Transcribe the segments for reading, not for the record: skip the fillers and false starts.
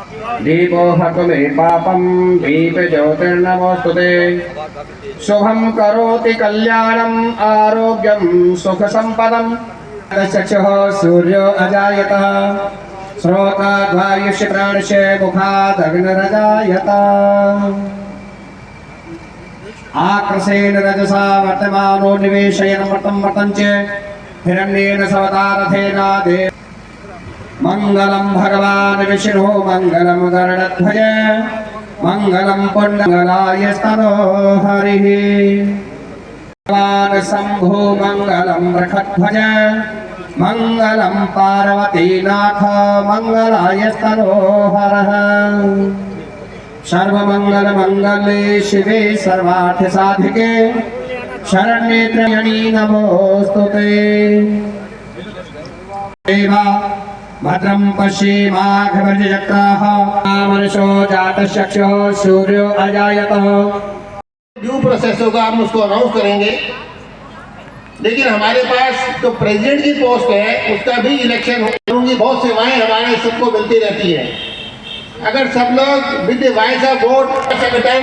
दीपो हतु मे पापं दीपज्योतिर्नमोस्तुते। शुभं करोति कल्याणम् आरोग्यं सुखसम्पदम्। चक्षुः सूर्यो अजायतः श्रोत्राद्वायुष्य प्राणस्य मुखादग्निरजायत। आक्रसेन रजसा वर्तमानो निवेशयन् मतं मतं च हिरण्येन सवतारथेन देव। मंगलम भगवान् विष्णु मंगलम गरुडध्वज मंगलम पुण्यमंगलाय स्तनो हरिः। भगवान् शंभो मंगलम वृषध्वज मंगलम पार्वतीनाथ मंगलाय स्तनो हरः। सर्वमंगल मंगले शिवे सर्वार्थ साधिके शरण्ये त्र्यम्बके नमोस्तुते। भद्रं पश्येमाघवर्यचक्राः मनसो जातश्चक्षुः सूर्यो अजायतः। ड्यू प्रोसेस होगा, हम उसको अनाउंस करेंगे। लेकिन हमारे पास जो प्रेसिडेंट की पोस्ट है उसका भी इलेक्शन होंगी। बहुत सेवाएं हमारे सबको मिलती रहती है। अगर सब लोग विद वॉइस ऑफ वोट संगठन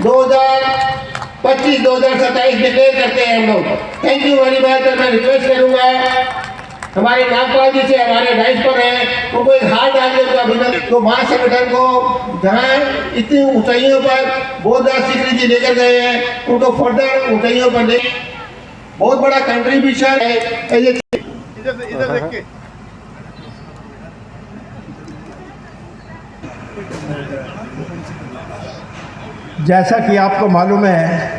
2025-2027 डिक्लेयर करते हैं हम लोग। Thank you very much. मैं रिक्वेस्ट करूंगा हमारे नागपाल जी से, हमारे डाइस पर हैं, उनको एक हाथ डालने का अभिनंदन। तो महासंगठन को जहाँ इतनी ऊंचाइयों पर बोधदास सीकरी जी लेकर गए हैं, उनको फर्दर ऊंचाइयों पर ले बहुत बड़ा कंट्रीब्यूशन है। इधर देख के जैसा कि आपको मालूम है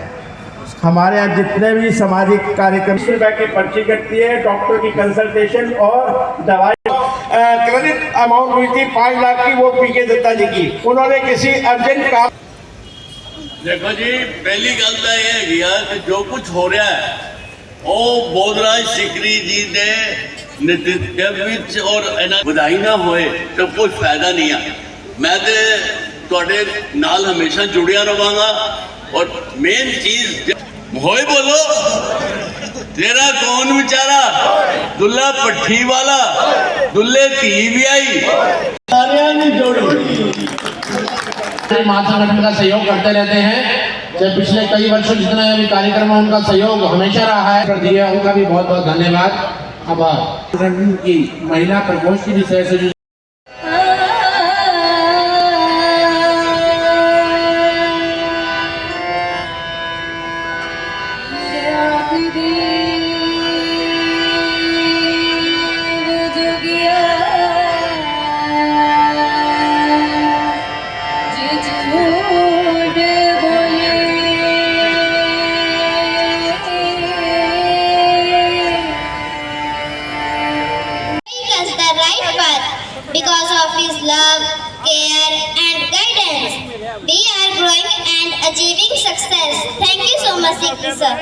हमारे यहाँ जितने भी सामाजिक कार्यक्रम की पर्ची कटती है, डॉक्टर की कंसल्टेशन और दवाई। क्रेडिट अमाउंट हुई थी 5 लाख की, वो पीके दत्ता जी की। उन्होंने किसी अर्जेंट काम। देखो जी, पहली गल तो यह है कि जो कुछ हो रहा है वो बोधराज सीकरी जी ने नेतृत्व और बधाई ना होए तो कोई फायदा नहीं है। मैं तो नाल हमेशा जुड़िया रहांगा। और मेन चीज होए बोलो तेरा कौन बेचारा दुल्ला पट्ठी वाला दुल्ले धी भी आई महासंगठन का सहयोग करते रहते हैं। जब पिछले कई वर्षों जितना अभी कार्यक्रम है उनका सहयोग हमेशा रहा है। दिया उनका भी बहुत बहुत धन्यवाद। आभार। की महिला प्रकोष्ठ की विषय से because of his love, care and guidance. We are growing and achieving success. Thank you so much, Sikri sir.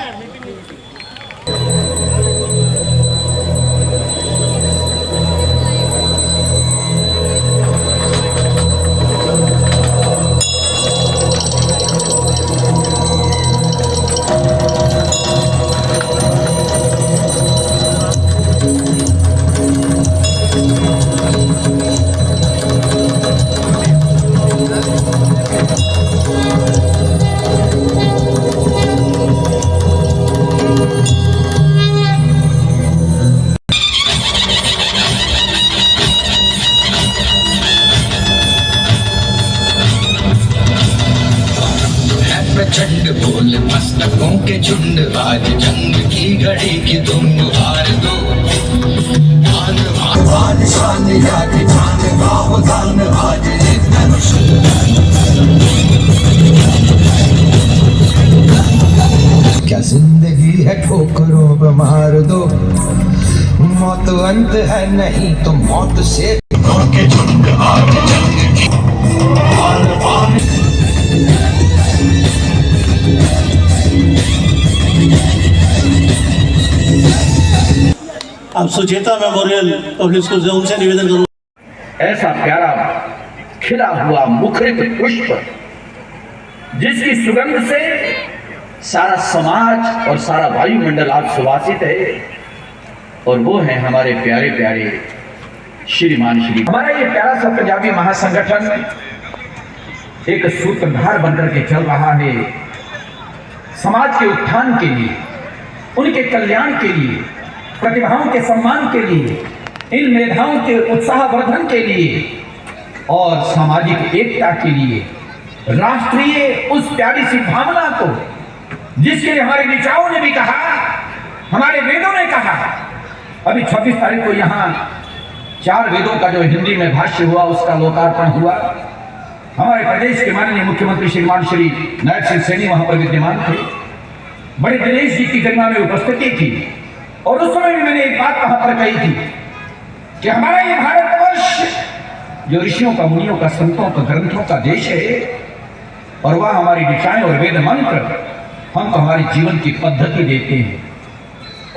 प्रचंड बोल मस्तकों के झुंड, आज जंग की घड़ी की तुम हार दो। क्या जिंदगी है ठोकरों पे मार दो, मौत अंत है नहीं तो मौत से के झुंड आज जंग की अब सुचेता मेमोरियल पब्लिक स्कूल से उनसे निवेदन करूँ। ऐसा प्यारा खिला हुआ मुखरित पुष्प जिसकी सुगंध से सारा समाज और सारा वायुमंडल आज सुवासित है, और वो है हमारे प्यारे प्यारे श्रीमान श्री हमारा ये प्यारा सा पंजाबी महासंगठन एक सूत्रधार बनकर के चल रहा है समाज के उत्थान के लिए, उनके कल्याण के लिए, प्रतिभाओं के सम्मान के लिए, इन मेधाओं के उत्साहवर्धन के लिए और सामाजिक एकता के लिए, राष्ट्रीय उस प्यारी सी भावना को जिसके लिए हमारे ऋचाओं ने भी कहा, हमारे वेदों ने कहा। अभी 26 तारीख को यहाँ 4 वेदों का जो हिंदी में भाष्य हुआ उसका लोकार्पण हुआ। हमारे प्रदेश के माननीय मुख्यमंत्री श्रीमान श्री नायक सिंह सैनी वहां पर विद्यमान थे। बड़े दिनेश जी की गरिमा में उपस्थिति थी और उस समय भी मैंने एक बात वहां पर कही थी कि हमारा ये भारतवर्ष जो ऋषियों का, मुनियों का, संतों का, ग्रंथों का देश है और वह हमारी ऋचाएं और वेद मंत्र हम तो हमारे जीवन की पद्धति देते हैं।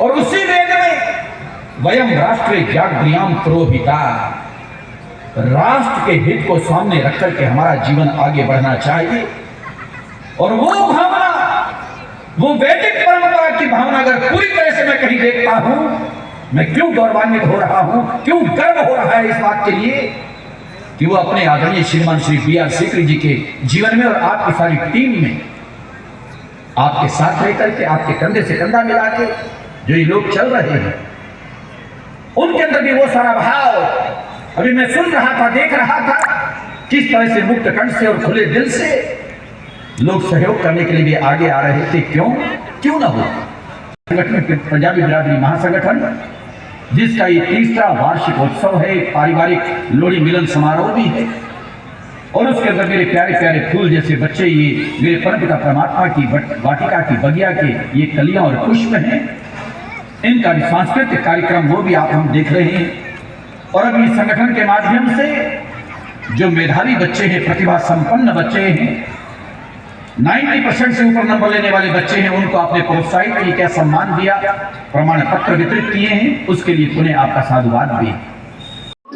और उसी वेद में वयम राष्ट्र जागृयाम पुरोहिता, राष्ट्र के हित को सामने रख करके हमारा जीवन आगे बढ़ना चाहिए। और वो भावना, वो वैदिक परंपरा की भावना अगर पूरी तरह से मैं कहीं देखता हूं, मैं क्यों गौरवान्वित हो रहा हूं, क्यों गर्व हो रहा है इस बात के लिए कि वो अपने आदरणीय श्रीमान श्री B.R. सीकरी जी के जीवन में और आपकी सारी टीम में आपके साथ रह करके, आपके कंधे से कंधा मिला के जो ये लोग चल रहे हैं, उनके अंदर भी वो सारा भाव अभी मैं सुन रहा था, देख रहा था किस तरह से मुक्त कंठ से और खुले दिल से लोग सहयोग करने के लिए भी आगे आ रहे थे। क्यों ना हो। संगठन पंजाबी बिरादरी महासंगठन जिसका ये 3रा वार्षिक उत्सव है, पारिवारिक लोहड़ी मिलन समारोह भी है और उसके अंदर मेरे प्यारे प्यारे फूल जैसे बच्चे, ये मेरे परमपिता परमात्मा की वाटिका की बगिया के ये कलियां और पुष्प हैं। इनका भी सांस्कृतिक कार्यक्रम वो भी आप हम देख रहे हैं। और अब इस संगठन के माध्यम से जो मेधावी बच्चे हैं, प्रतिभा संपन्न बच्चे हैं, 90% से ऊपर नंबर लेने वाले बच्चे हैं, उनको आपने प्रोत्साहित किया, सम्मान दिया, प्रमाण पत्र वितरित किए हैं, उसके लिए पुनः आपका साधुवाद भी।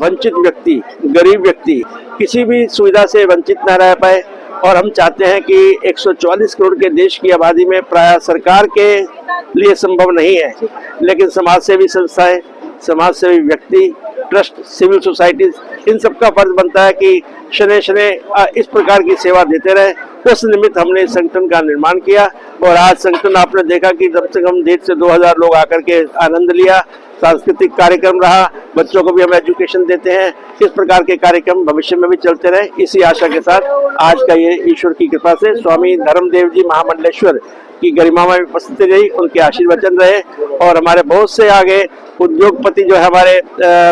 वंचित व्यक्ति, गरीब व्यक्ति किसी भी सुविधा से वंचित न रह पाए और हम चाहते हैं कि 144 करोड़ के देश की आबादी में प्राय सरकार के लिए संभव नहीं है, लेकिन समाजसेवी संस्थाएं, समाजसेवी व्यक्ति, ट्रस्ट, सिविल सोसाइटीज, इन सबका फर्ज बनता है कि शनै शनै इस प्रकार की सेवा देते रहे। उस निमित्त हमने इस संगठन का निर्माण किया और आज संगठन आपने देखा कि कम से कम 1.5 से 2,000 लोग आकर के आनंद लिया। सांस्कृतिक कार्यक्रम रहा, बच्चों को भी हम एजुकेशन देते हैं। इस प्रकार के कार्यक्रम भविष्य में भी चलते रहे, इसी आशा के साथ आज का ये ईश्वर की कृपा से स्वामी धर्मदेव जी महामंडलेश्वर की गरिमा में उपस्थित रही, उनके आशीर्वचन रहे और हमारे बहुत से आगे उद्योगपति जो है हमारे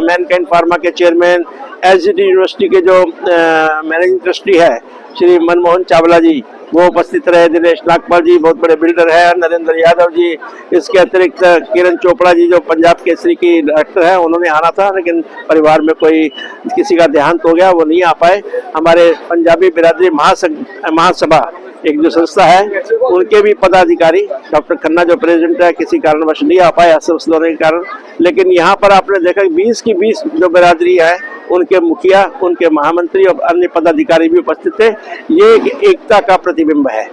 मैनकाइंड फार्मा के चेयरमैन, SGT यूनिवर्सिटी के जो मैनेजिंग ट्रस्टी है श्री मनमोहन चावला जी, वो उपस्थित रहे। दिनेश नागपाल जी बहुत बड़े बिल्डर है, नरेंद्र यादव जी, इसके अतिरिक्त किरण चोपड़ा जी जो पंजाब केसरी की डायरेक्टर है, उन्होंने आना था लेकिन परिवार में कोई किसी का देहांत हो गया, वो नहीं आ पाए। हमारे पंजाबी बिरादरी महासभा एक जो संस्था है, उनके भी पदाधिकारी, डॉक्टर खन्ना जो प्रेसिडेंट है, किसी कारणवश नहीं आ पाए अस्वस्थ होने के कारण। लेकिन यहाँ पर आपने देखा 20 की 20 जो बिरादरी है, उनके मुखिया, उनके महामंत्री और अन्य पदाधिकारी भी उपस्थित थे। ये एक एकता का प्रतिबिंब है।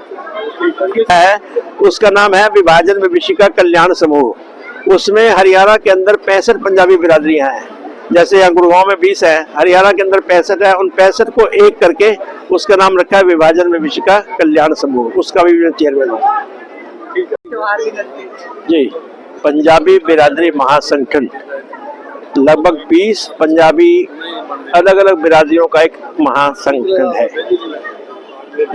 उसका नाम है विभाजन विभीषिका कल्याण समूह। उसमें हरियाणा के अंदर 65 पंजाबी बिरादरियां हैं। जैसे यहाँ गुड़गांव में 20 है, हरियाणा के अंदर 65 है। उन 65 को एक करके उसका नाम रखा है विभाजन विभीषिका कल्याण समूह। उसका भी चेयरमैन हूँ जी। पंजाबी बिरादरी महासंगठन लगभग 20 पंजाबी अलग अलग बिरादरियों का एक महासंगठन है।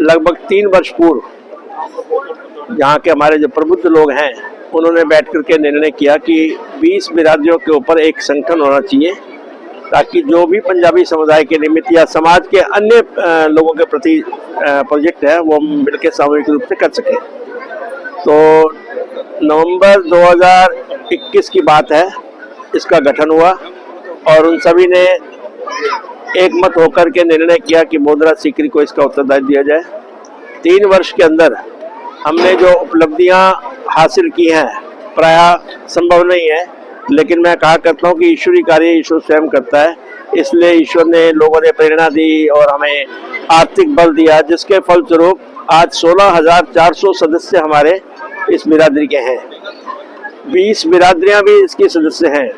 लगभग 3 वर्ष पूर्व यहाँ के हमारे जो प्रबुद्ध लोग हैं, उन्होंने बैठ करके निर्णय किया कि 20 बिरादरियों के ऊपर एक संगठन होना चाहिए, ताकि जो भी पंजाबी समुदाय के निमित्त या समाज के अन्य लोगों के प्रति प्रोजेक्ट है, वो मिलकर सामूहिक रूप से कर सके। तो नवंबर 2021 की बात है, इसका गठन हुआ और उन सभी ने एक मत होकर के निर्णय किया कि बोधराज सीकरी को इसका उत्तरदायित्व दिया जाए। 3 वर्ष के अंदर हमने जो उपलब्धियां हासिल की हैं, प्राय संभव नहीं है, लेकिन मैं कहा करता हूं कि ईश्वरी कार्य ईश्वर स्वयं करता है। इसलिए ईश्वर ने, लोगों ने प्रेरणा दी और हमें आर्थिक बल दिया, जिसके फलस्वरूप आज 16,400 सदस्य हमारे इस बिरादरी के हैं। 20 बिरादरियां भी इसकी सदस्य हैं।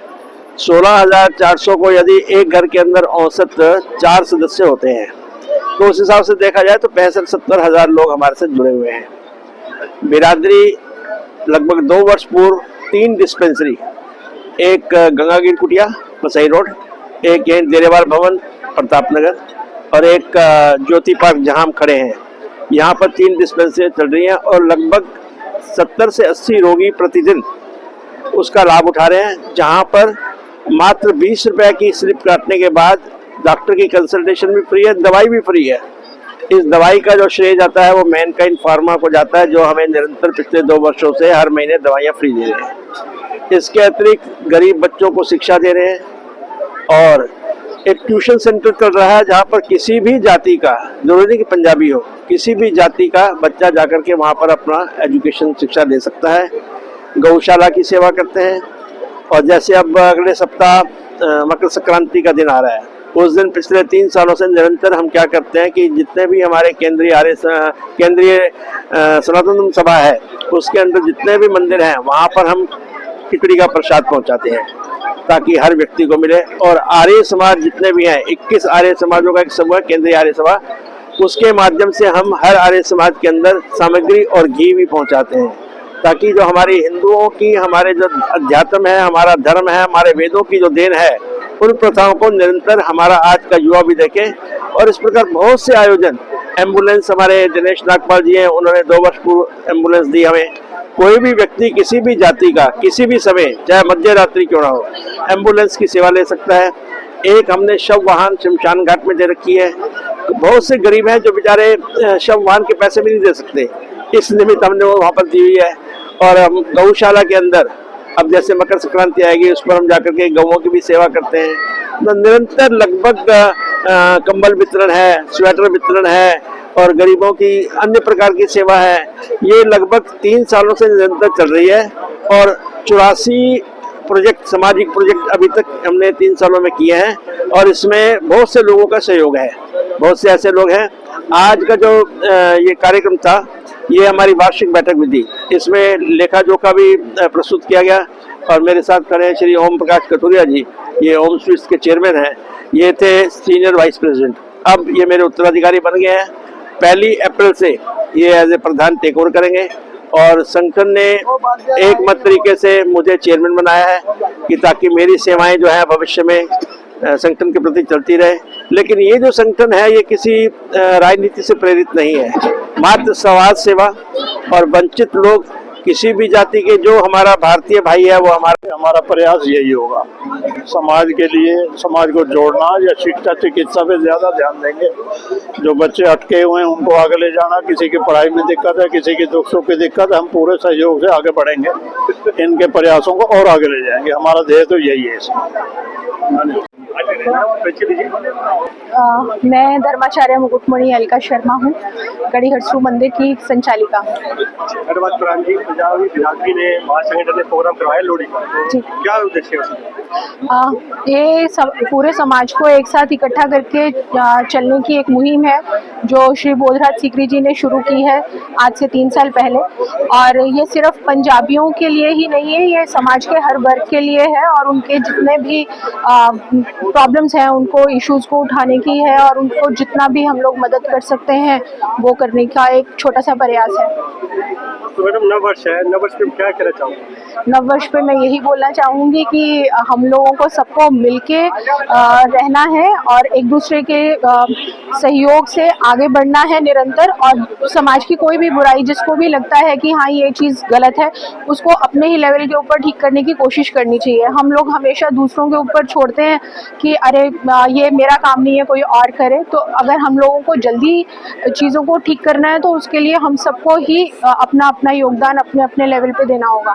16,400 को यदि एक घर के अंदर औसत 4 सदस्य होते हैं तो उस हिसाब से देखा जाए तो 65-70 हजार लोग हमारे साथ जुड़े हुए हैं। बिरादरी लगभग 2 वर्ष पूर्व 3 डिस्पेंसरी, एक गंगागिर कुटिया पसई रोड, एक देरेवार भवन प्रताप नगर और एक ज्योति पार्क जहां हम खड़े हैं, यहाँ पर 3 डिस्पेंसरी चल रही हैं और लगभग 70 से 80 रोगी प्रतिदिन उसका लाभ उठा रहे हैं, जहां पर मात्र 20 रुपए की स्लिप काटने के बाद डॉक्टर की कंसल्टेशन भी फ्री है, दवाई भी फ्री है। इस दवाई का जो श्रेय जाता है वो मैनकाइंड फार्मा को जाता है, जो हमें निरंतर पिछले 2 वर्षों से हर महीने दवाइयाँ फ्री दे रहे हैं। इसके अतिरिक्त गरीब बच्चों को शिक्षा दे रहे हैं और एक ट्यूशन सेंटर चल रहा है जहाँ पर किसी भी जाति का, जरूरी नहीं कि पंजाबी हो, किसी भी जाति का बच्चा जाकर के वहाँ पर अपना एजुकेशन शिक्षा ले सकता है। गौशाला की सेवा करते हैं और जैसे अब अगले सप्ताह मकर संक्रांति का दिन आ रहा है, उस दिन पिछले 3 सालों से निरंतर हम क्या करते हैं कि जितने भी हमारे केंद्रीय सनातन सभा है उसके अंदर जितने भी मंदिर हैं वहाँ पर हम खिचड़ी का प्रसाद पहुँचाते हैं ताकि हर व्यक्ति को मिले। और आर्य समाज जितने भी हैं, 21 आर्य समाजों का एक समूह है केंद्रीय आर्य सभा, उसके माध्यम से हम हर आर्य समाज के अंदर सामग्री और घी भी पहुँचाते हैं ताकि जो हमारे हिंदुओं की, हमारे जो अध्यात्म है, हमारा धर्म है, हमारे वेदों की जो देन है, उन प्रथाओं को निरंतर हमारा आज का युवा भी देखे। और इस प्रकार बहुत से आयोजन, एम्बुलेंस हमारे दिनेश नागपाल जी हैं, उन्होंने 2 वर्ष पूर्व एम्बुलेंस दी हमें। कोई भी व्यक्ति किसी भी जाति का किसी भी समय, चाहे मध्य रात्रि क्यों ना हो, एम्बुलेंस की सेवा ले सकता है। एक हमने शव वाहन शमशान घाट में दे रखी है। बहुत से गरीब हैं जो बेचारे शव वाहन के पैसे भी नहीं दे सकते, इस निमित्त हमने वो वहाँ पर दी हुई है। और हम गौशाला के अंदर अब जैसे मकर संक्रांति आएगी उस पर हम जाकर के गौओं की भी सेवा करते हैं। तो निरंतर लगभग कंबल वितरण है, स्वेटर वितरण है और गरीबों की अन्य प्रकार की सेवा है। ये लगभग 3 सालों से निरंतर चल रही है और 84 प्रोजेक्ट, सामाजिक प्रोजेक्ट अभी तक हमने 3 सालों में किए हैं और इसमें बहुत से लोगों का सहयोग है। बहुत से ऐसे लोग हैं। आज का जो ये कार्यक्रम था, ये हमारी वार्षिक बैठक भी थी, इसमें लेखा जोखा भी प्रस्तुत किया गया और मेरे साथ खड़े हैं श्री ओम प्रकाश कथुरिया जी, ये ओम स्वीट्स के चेयरमैन हैं। ये थे सीनियर वाइस प्रेसिडेंट, अब ये मेरे उत्तराधिकारी बन गए हैं। 1 अप्रैल से ये एज ए प्रधान टेक ओवर करेंगे और संगठन ने एक मत तरीके से मुझे चेयरमैन बनाया है कि ताकि मेरी सेवाएं जो है भविष्य में संगठन के प्रति चलती रहे। लेकिन ये जो संगठन है ये किसी राजनीति से प्रेरित नहीं है, मात्र समाज सेवा और वंचित लोग, किसी भी जाति के जो हमारा भारतीय भाई है वो हमारा प्रयास यही होगा, समाज के लिए, समाज को जोड़ना या शिक्षा चिकित्सा पे ज्यादा ध्यान देंगे। जो बच्चे अटके हुए हैं उनको आगे ले जाना, किसी की पढ़ाई में दिक्कत है, किसी की दुख सुख की दिक्कत है, हम पूरे सहयोग से आगे बढ़ेंगे, इनके प्रयासों को और आगे ले जाएंगे। हमारा ध्येय तो यही है इसमें। मैं धर्माचार्य मुकुटमणि अलका शर्मा हूँ, गढ़ी हरसू मंदिर की संचालिका हूँ। ने महासंगठन ने प्रोग्राम करवाया लोहड़ी का, जी क्या उद्देश्य है? ये पूरे समाज को एक साथ इकट्ठा करके चलने की एक मुहिम है जो श्री बोधराज सीकरी जी ने शुरू की है आज से 3 साल पहले। और ये सिर्फ पंजाबियों के लिए ही नहीं है, ये समाज के हर वर्ग के लिए है और उनके जितने भी प्रॉब्लम्स हैं, उनको इश्यूज को उठाने की है और उनको जितना भी हम लोग मदद कर सकते हैं वो करने का एक छोटा सा प्रयास है। तो मैडम नव वर्ष है, नव वर्ष में क्या कहना चाहूँगी? नव वर्ष पे मैं यही बोलना चाहूँगी कि हम लोगों को सबको मिलके रहना है और एक दूसरे के सहयोग से आगे बढ़ना है निरंतर। और समाज की कोई भी बुराई जिसको भी लगता है कि हाँ ये चीज़ गलत है, उसको अपने ही लेवल के ऊपर ठीक करने की कोशिश करनी चाहिए। हम लोग हमेशा दूसरों के ऊपर छोड़ते हैं कि अरे ये मेरा काम नहीं है, कोई और करे। तो अगर हम लोगों को जल्दी चीज़ों को ठीक करना है तो उसके लिए हम सबको ही अपना अपना योगदान अपने अपने लेवल पे देना होगा।